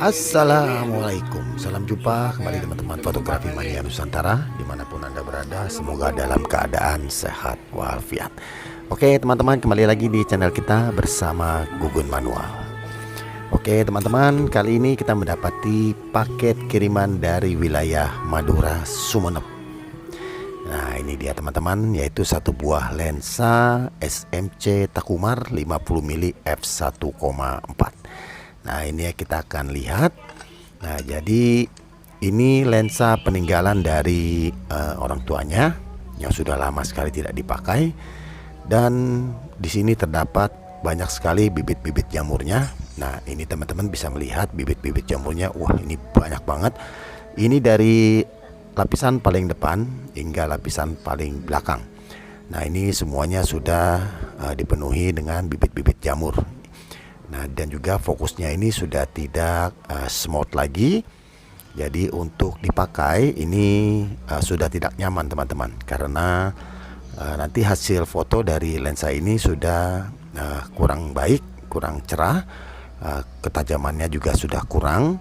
Assalamualaikum, salam jumpa kembali teman-teman fotografi mania Nusantara dimanapun anda berada, semoga dalam keadaan sehat walafiat. Oke teman-teman, kembali lagi di channel kita bersama Gugun Manual. Oke teman-teman, kali ini kita mendapati paket kiriman dari wilayah Madura, Sumeneb. Nah ini dia teman-teman, yaitu satu buah lensa SMC Takumar 50mm f1,4. Nah ini ya, kita akan lihat. Nah jadi ini lensa peninggalan dari orang tuanya yang sudah lama sekali tidak dipakai, dan di sini terdapat banyak sekali bibit-bibit jamurnya. Nah ini teman-teman bisa melihat bibit-bibit jamurnya. Wah ini banyak banget. Ini dari lapisan paling depan hingga lapisan paling belakang. Nah ini semuanya sudah dipenuhi dengan bibit-bibit jamur. Nah dan juga fokusnya ini sudah tidak smooth lagi. Jadi untuk dipakai ini sudah tidak nyaman teman-teman, karena nanti hasil foto dari lensa ini sudah kurang baik, kurang cerah, ketajamannya juga sudah kurang,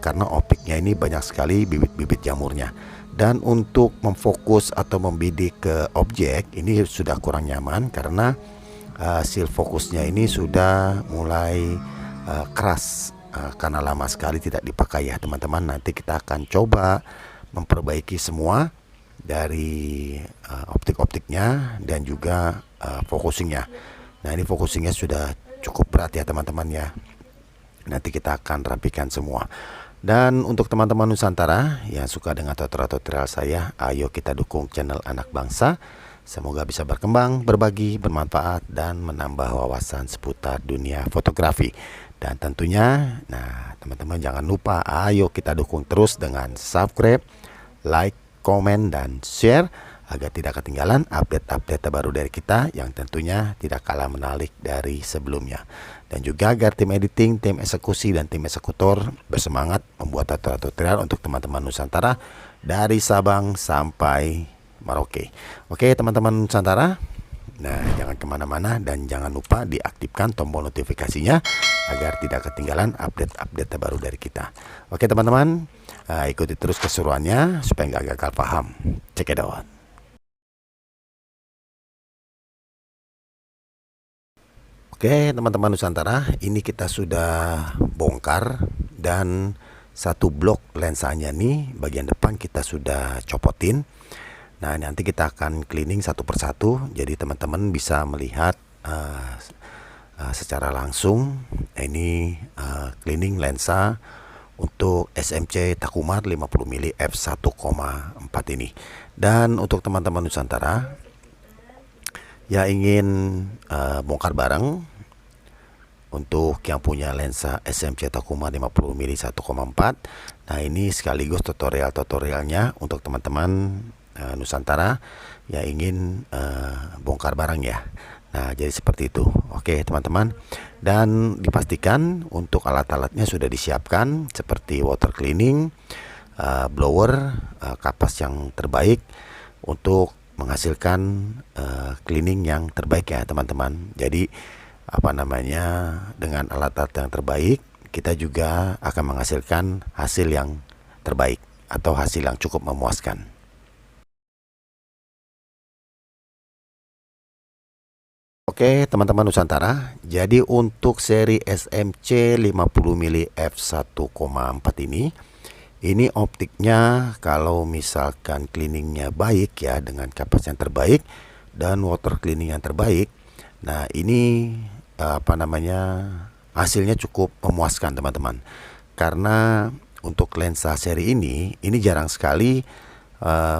karena optiknya ini banyak sekali bibit-bibit jamurnya. Dan untuk memfokus atau membidik ke objek ini sudah kurang nyaman, karena hasil fokusnya ini sudah mulai keras, karena lama sekali tidak dipakai ya teman-teman. Nanti kita akan coba memperbaiki semua dari optik-optiknya dan juga focusingnya. Nah ini focusingnya sudah cukup berat ya teman-teman ya. Nanti kita akan rapikan semua. Dan untuk teman-teman Nusantara yang suka dengan tutorial saya, ayo kita dukung channel Anak Bangsa. Semoga bisa berkembang, berbagi, bermanfaat, dan menambah wawasan seputar dunia fotografi. Dan tentunya, nah teman-teman jangan lupa, ayo kita dukung terus dengan subscribe, like, komen, dan share, agar tidak ketinggalan update-update terbaru dari kita yang tentunya tidak kalah menarik dari sebelumnya. Dan juga agar tim editing, tim eksekusi, dan tim eksekutor bersemangat membuat tutorial untuk teman-teman Nusantara dari Sabang sampai Merauke. Oke teman-teman Nusantara, nah jangan kemana-mana dan jangan lupa diaktifkan tombol notifikasinya agar tidak ketinggalan update-update terbaru dari kita. Oke teman-teman, ikuti terus keseruannya supaya nggak gagal paham. Check it out. Oke teman-teman Nusantara, ini kita sudah bongkar, dan satu blok lensanya nih bagian depan kita sudah copotin. Nah nanti kita akan cleaning satu persatu, jadi teman-teman bisa melihat secara langsung. Ini cleaning lensa untuk SMC Takumar 50mm f1,4 ini. Dan untuk teman-teman Nusantara yang ingin bongkar bareng, untuk yang punya lensa SMC Takumar 50mm 1,4, nah ini sekaligus tutorialnya untuk teman-teman Nusantara yang ingin bongkar barang ya. Nah jadi seperti itu. Oke teman-teman, dan dipastikan untuk alat-alatnya sudah disiapkan seperti water cleaning, blower, kapas yang terbaik untuk menghasilkan cleaning yang terbaik ya teman-teman. Jadi apa namanya, dengan alat-alat yang terbaik kita juga akan menghasilkan hasil yang terbaik atau hasil yang cukup memuaskan. Oke teman-teman Nusantara, jadi untuk seri SMC 50mm f1,4 ini optiknya kalau misalkan cleaningnya baik ya, dengan kapas yang terbaik dan water cleaning yang terbaik, nah ini apa namanya, hasilnya cukup memuaskan teman-teman. Karena untuk lensa seri ini jarang sekali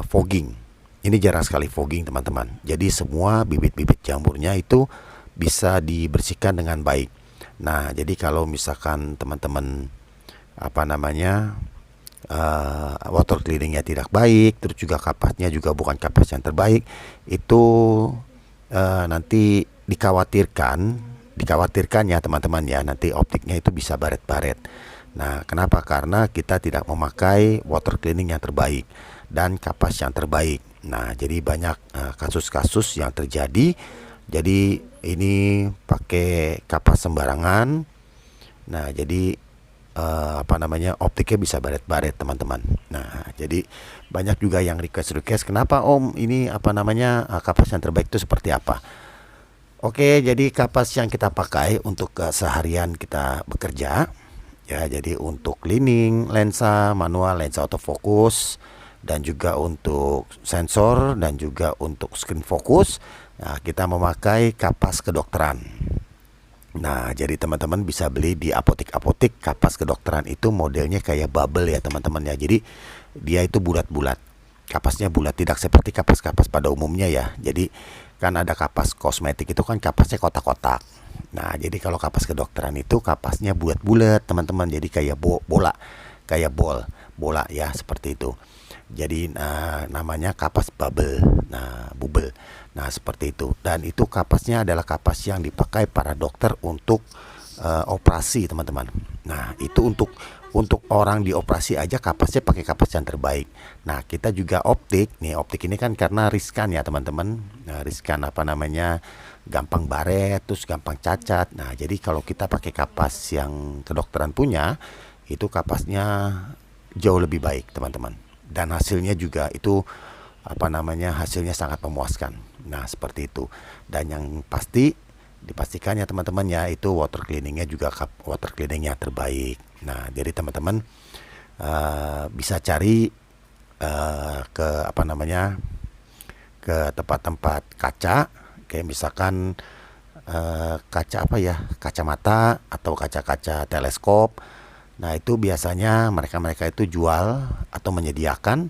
fogging. Ini jarang sekali fogging teman-teman. Jadi semua bibit-bibit jamurnya itu bisa dibersihkan dengan baik. Nah jadi kalau misalkan teman-teman apa namanya, water cleaningnya tidak baik, terus juga kapasnya juga bukan kapas yang terbaik, itu nanti dikhawatirkan ya teman-teman ya, nanti optiknya itu bisa baret-baret. Nah kenapa? Karena kita tidak memakai water cleaning yang terbaik dan kapas yang terbaik. Nah jadi banyak kasus-kasus yang terjadi. Jadi ini pakai kapas sembarangan. Nah jadi optiknya bisa baret-baret teman-teman. Nah jadi banyak juga yang request kenapa Om ini kapas yang terbaik itu seperti apa. Oke, jadi kapas yang kita pakai untuk keseharian kita bekerja ya, jadi untuk cleaning lensa manual, lensa autofocus, dan juga untuk sensor dan juga untuk screen focus. Nah, kita memakai kapas kedokteran. Nah, jadi teman-teman bisa beli di apotek-apotek kapas kedokteran itu modelnya kayak bubble ya teman-teman ya. Jadi dia itu bulat-bulat. Kapasnya bulat, tidak seperti kapas-kapas pada umumnya ya. Jadi kan ada kapas kosmetik itu kan kapasnya kotak-kotak. Nah, jadi kalau kapas kedokteran itu kapasnya bulat-bulat teman-teman. Jadi kayak bola, kayak bola ya seperti itu. Jadi namanya kapas bubble. Nah, bubble. Nah, seperti itu. Dan itu kapasnya adalah kapas yang dipakai para dokter untuk operasi, teman-teman. Nah, itu untuk orang dioperasi aja kapasnya pakai kapas yang terbaik. Nah, kita juga optik. Nih, optik ini kan karena riskan ya, teman-teman. Nah, riskan gampang baret, terus gampang cacat. Nah, jadi kalau kita pakai kapas yang kedokteran punya, itu kapasnya jauh lebih baik, teman-teman. Dan hasilnya juga itu hasilnya sangat memuaskan. Nah, seperti itu. Dan yang pasti dipastikan ya teman-teman ya, itu water cleaningnya juga water cleaningnya terbaik. Nah, jadi teman-teman bisa cari ke ke tempat-tempat kaca, kayak misalkan kaca kacamata atau kaca-kaca teleskop. Nah, itu biasanya mereka itu jual atau menyediakan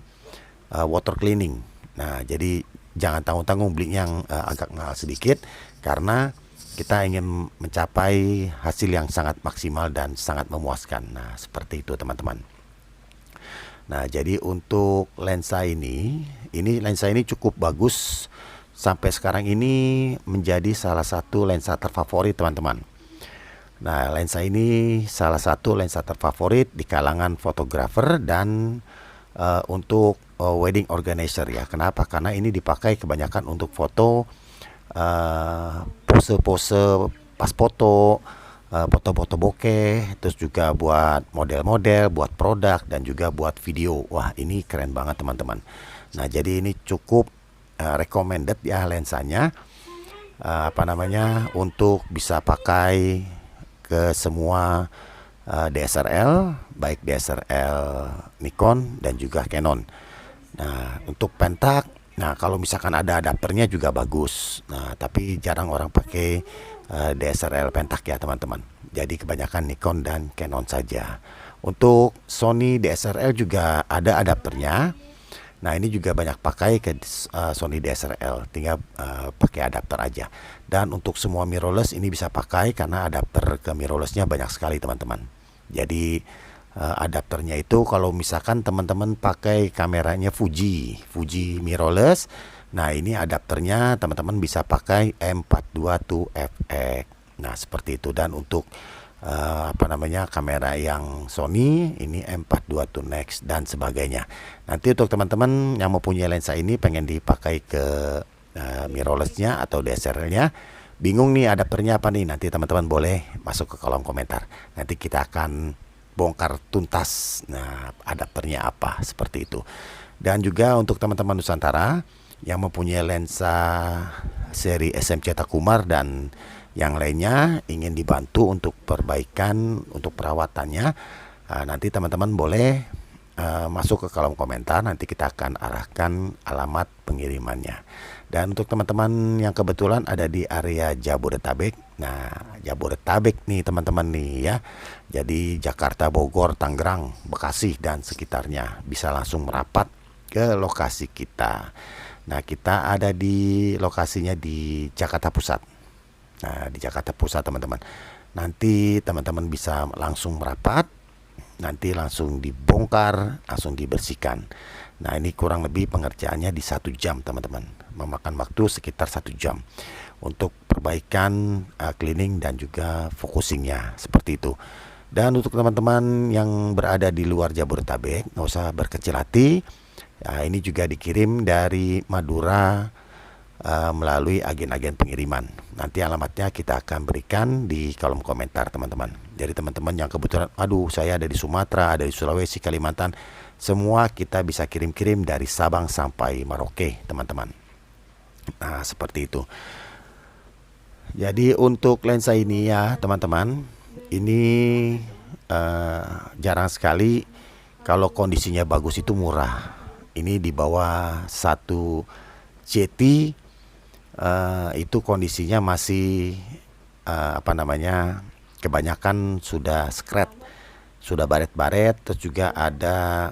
water cleaning. Nah, jadi jangan tanggung-tanggung beli yang agak mahal sedikit, karena kita ingin mencapai hasil yang sangat maksimal dan sangat memuaskan. Nah, seperti itu teman-teman. Nah, jadi untuk lensa ini lensa ini cukup bagus. Sampai sekarang ini menjadi salah satu lensa terfavorit teman-teman. Nah, lensa ini salah satu lensa terfavorit di kalangan fotografer dan untuk wedding organizer ya. Kenapa? Karena ini dipakai kebanyakan untuk foto, pose-pose pas foto, foto-foto bokeh, terus juga buat model-model, buat produk, dan juga buat video. Wah, ini keren banget teman-teman. Nah, jadi ini cukup recommended ya lensanya, untuk bisa pakai ke semua DSLR, baik DSLR Nikon dan juga Canon. Nah, untuk pentak, nah kalau misalkan ada adapternya juga bagus. Nah, tapi jarang orang pakai DSLR pentak ya teman-teman. Jadi kebanyakan Nikon dan Canon saja. Untuk Sony DSLR juga ada adapternya. Nah, ini juga banyak pakai ke Sony DSLR, tinggal pakai adapter aja. Dan untuk semua mirrorless ini bisa pakai karena adapter ke mirrorlessnya banyak sekali teman-teman. Jadi adapternya itu kalau misalkan teman-teman pakai kameranya Fuji mirrorless, nah ini adapternya teman-teman bisa pakai M422 FX. Nah, seperti itu. Dan untuk kamera yang Sony ini M422 Nex dan sebagainya. Nanti untuk teman-teman yang mempunyai lensa ini pengen dipakai ke mirrorlessnya atau DSLR-nya, bingung nih adapternya apa nih, nanti teman-teman boleh masuk ke kolom komentar. Nanti kita akan bongkar tuntas adapternya apa, seperti itu. Dan juga untuk teman-teman Nusantara yang mempunyai lensa seri SMC Takumar dan yang lainnya ingin dibantu untuk perbaikan, untuk perawatannya, nanti teman-teman boleh masuk ke kolom komentar. Nanti kita akan arahkan alamat pengirimannya. Dan untuk teman-teman yang kebetulan ada di area Jabodetabek, nah Jabodetabek nih teman-teman nih ya, jadi Jakarta, Bogor, Tangerang, Bekasi dan sekitarnya, bisa langsung merapat ke lokasi kita. Nah, kita ada di lokasinya di Jakarta Pusat. Nah, di Jakarta Pusat teman-teman. Nanti teman-teman bisa langsung merapat, nanti langsung dibongkar, langsung dibersihkan. Nah, ini kurang lebih pengerjaannya di 1 jam teman-teman, memakan waktu sekitar 1 jam untuk perbaikan, cleaning dan juga focusingnya, seperti itu. Dan untuk teman-teman yang berada di luar Jabodetabek, nggak usah berkecil hati. Nah, ini juga dikirim dari Madura, melalui agen-agen pengiriman. Nanti alamatnya kita akan berikan di kolom komentar teman-teman. Jadi teman-teman yang kebetulan, aduh saya ada di Sumatera, ada di Sulawesi, Kalimantan, semua kita bisa kirim-kirim dari Sabang sampai Merauke teman-teman. Nah seperti itu. Jadi untuk lensa ini ya teman-teman, ini jarang sekali kalau kondisinya bagus itu murah. Ini di bawah 1 JT, itu kondisinya masih kebanyakan sudah scratch, sudah baret-baret, terus juga ada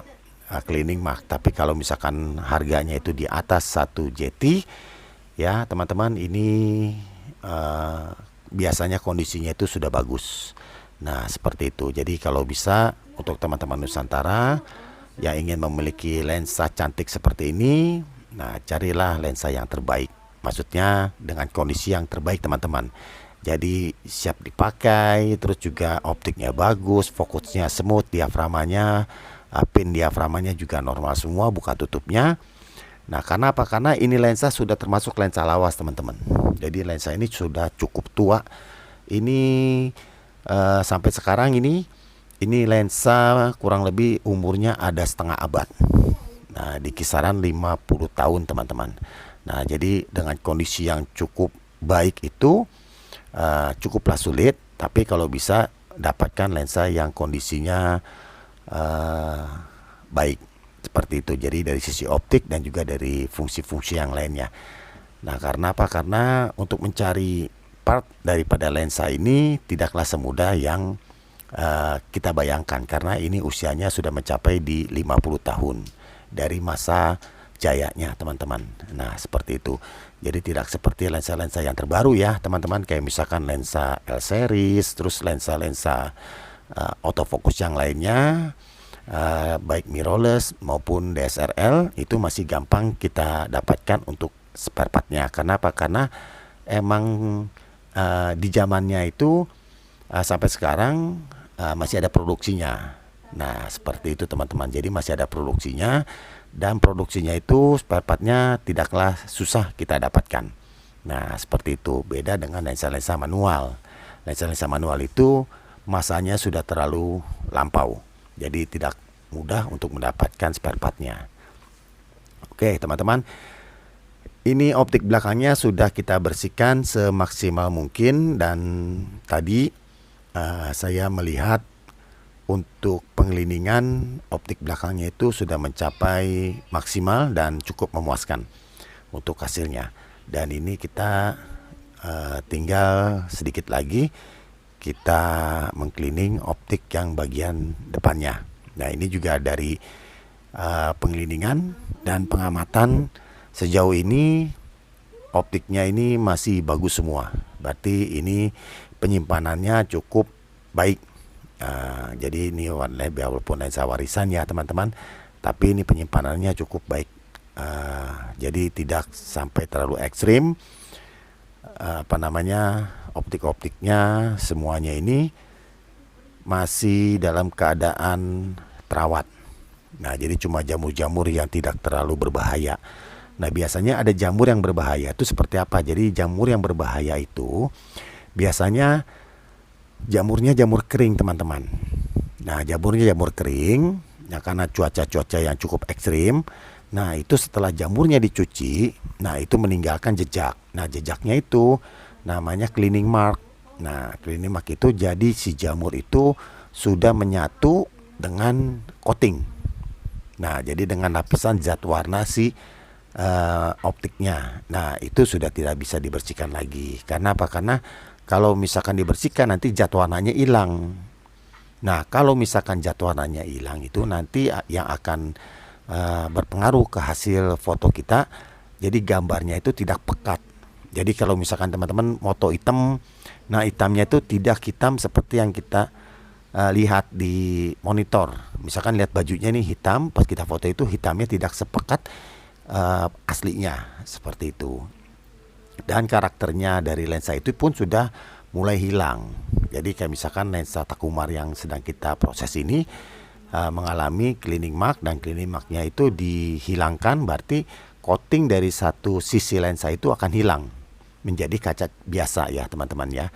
cleaning mark. Tapi kalau misalkan harganya itu di atas 1 JT ya teman-teman, ini biasanya kondisinya itu sudah bagus. Nah seperti itu. Jadi kalau bisa untuk teman-teman Nusantara yang ingin memiliki lensa cantik seperti ini, nah carilah lensa yang terbaik. Maksudnya dengan kondisi yang terbaik teman-teman. Jadi siap dipakai, terus juga optiknya bagus, fokusnya smooth, diaframanya, pin diaframanya juga normal semua, buka tutupnya. Nah karena apa? Karena ini lensa sudah termasuk lensa lawas teman-teman. Jadi lensa ini sudah cukup tua. Ini sampai sekarang ini lensa kurang lebih umurnya ada setengah abad. Nah di kisaran 50 tahun teman-teman. Nah jadi dengan kondisi yang cukup baik itu cukuplah sulit. Tapi kalau bisa dapatkan lensa yang kondisinya baik seperti itu. Jadi dari sisi optik dan juga dari fungsi-fungsi yang lainnya. Nah karena apa? Karena untuk mencari part daripada lensa ini tidaklah semudah yang kita bayangkan, karena ini usianya sudah mencapai di 50 tahun dari masa jayanya teman-teman. Nah seperti itu. Jadi tidak seperti lensa-lensa yang terbaru ya teman-teman, kayak misalkan lensa L series, terus lensa-lensa autofocus yang lainnya, baik mirrorless maupun DSLR, itu masih gampang kita dapatkan untuk spare partnya. Kenapa? Karena emang di zamannya itu sampai sekarang masih ada produksinya. Nah seperti itu teman-teman. Jadi masih ada produksinya, dan produksinya itu spare partnya tidaklah susah kita dapatkan. Nah seperti itu. Beda dengan lensa-lensa manual. Lensa-lensa manual itu masanya sudah terlalu lampau, jadi tidak mudah untuk mendapatkan spare partnya. Oke teman-teman, ini optik belakangnya sudah kita bersihkan semaksimal mungkin. Dan tadi saya melihat untuk pengliningan optik belakangnya itu sudah mencapai maksimal dan cukup memuaskan untuk hasilnya. Dan ini kita tinggal sedikit lagi kita mengcleaning optik yang bagian depannya. Nah ini juga dari pengliningan dan pengamatan sejauh ini optiknya ini masih bagus semua. Berarti ini penyimpanannya cukup baik. Jadi ini walaupun lensa warisan ya teman-teman, tapi ini penyimpanannya cukup baik. Jadi tidak sampai terlalu ekstrim. Optik-optiknya semuanya ini masih dalam keadaan terawat. Nah jadi cuma jamur-jamur yang tidak terlalu berbahaya. Nah biasanya ada jamur yang berbahaya itu seperti apa? Jadi jamur yang berbahaya itu biasanya jamurnya jamur kering teman-teman. Nah jamurnya jamur kering, nah karena cuaca yang cukup ekstrim, nah itu setelah jamurnya dicuci, nah itu meninggalkan jejak. Nah jejaknya itu namanya cleaning mark. Nah cleaning mark itu jadi si jamur itu sudah menyatu dengan coating. Nah jadi dengan lapisan zat warna si optiknya. Nah itu sudah tidak bisa dibersihkan lagi. Karena apa? Karena kalau misalkan dibersihkan nanti zat warnanya hilang. Nah kalau misalkan zat warnanya hilang itu nanti yang akan berpengaruh ke hasil foto kita. Jadi gambarnya itu tidak pekat. Jadi kalau misalkan teman-teman foto hitam, nah hitamnya itu tidak hitam seperti yang kita lihat di monitor. Misalkan lihat bajunya nih hitam, pas kita foto itu hitamnya tidak sepekat aslinya, seperti itu. Dan karakternya dari lensa itu pun sudah mulai hilang. Jadi kayak misalkan lensa Takumar yang sedang kita proses ini mengalami cleaning mark, dan cleaning marknya itu dihilangkan, berarti coating dari satu sisi lensa itu akan hilang menjadi kaca biasa ya teman-teman ya.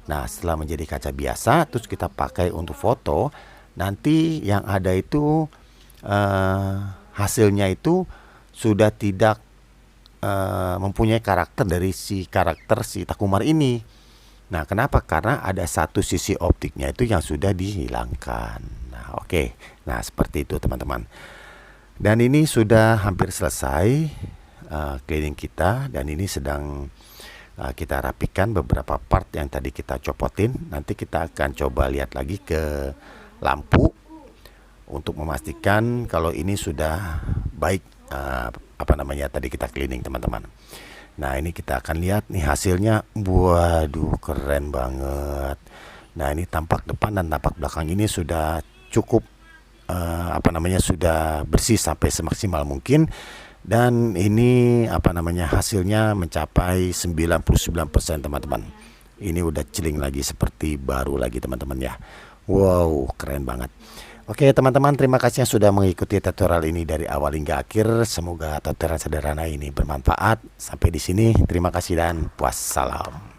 Nah setelah menjadi kaca biasa terus kita pakai untuk foto, nanti yang ada itu hasilnya itu sudah tidak mempunyai karakter dari si Takumar ini. Nah kenapa? Karena ada satu sisi optiknya itu yang sudah dihilangkan. Nah oke. Nah seperti itu teman-teman. Dan ini sudah hampir selesai cleaning kita, dan ini sedang kita rapikan beberapa part yang tadi kita copotin. Nanti kita akan coba lihat lagi ke lampu untuk memastikan kalau ini sudah baik tadi kita cleaning teman-teman. Nah ini kita akan lihat nih hasilnya. Waduh keren banget. Nah ini tampak depan dan tampak belakang ini sudah cukup sudah bersih sampai semaksimal mungkin. Dan ini hasilnya mencapai 99% teman-teman. Ini udah celing lagi seperti baru lagi teman-teman ya. Wow keren banget. Oke teman-teman, terima kasih yang sudah mengikuti tutorial ini dari awal hingga akhir. Semoga tutorial sederhana ini bermanfaat. Sampai di sini, terima kasih dan wassalam.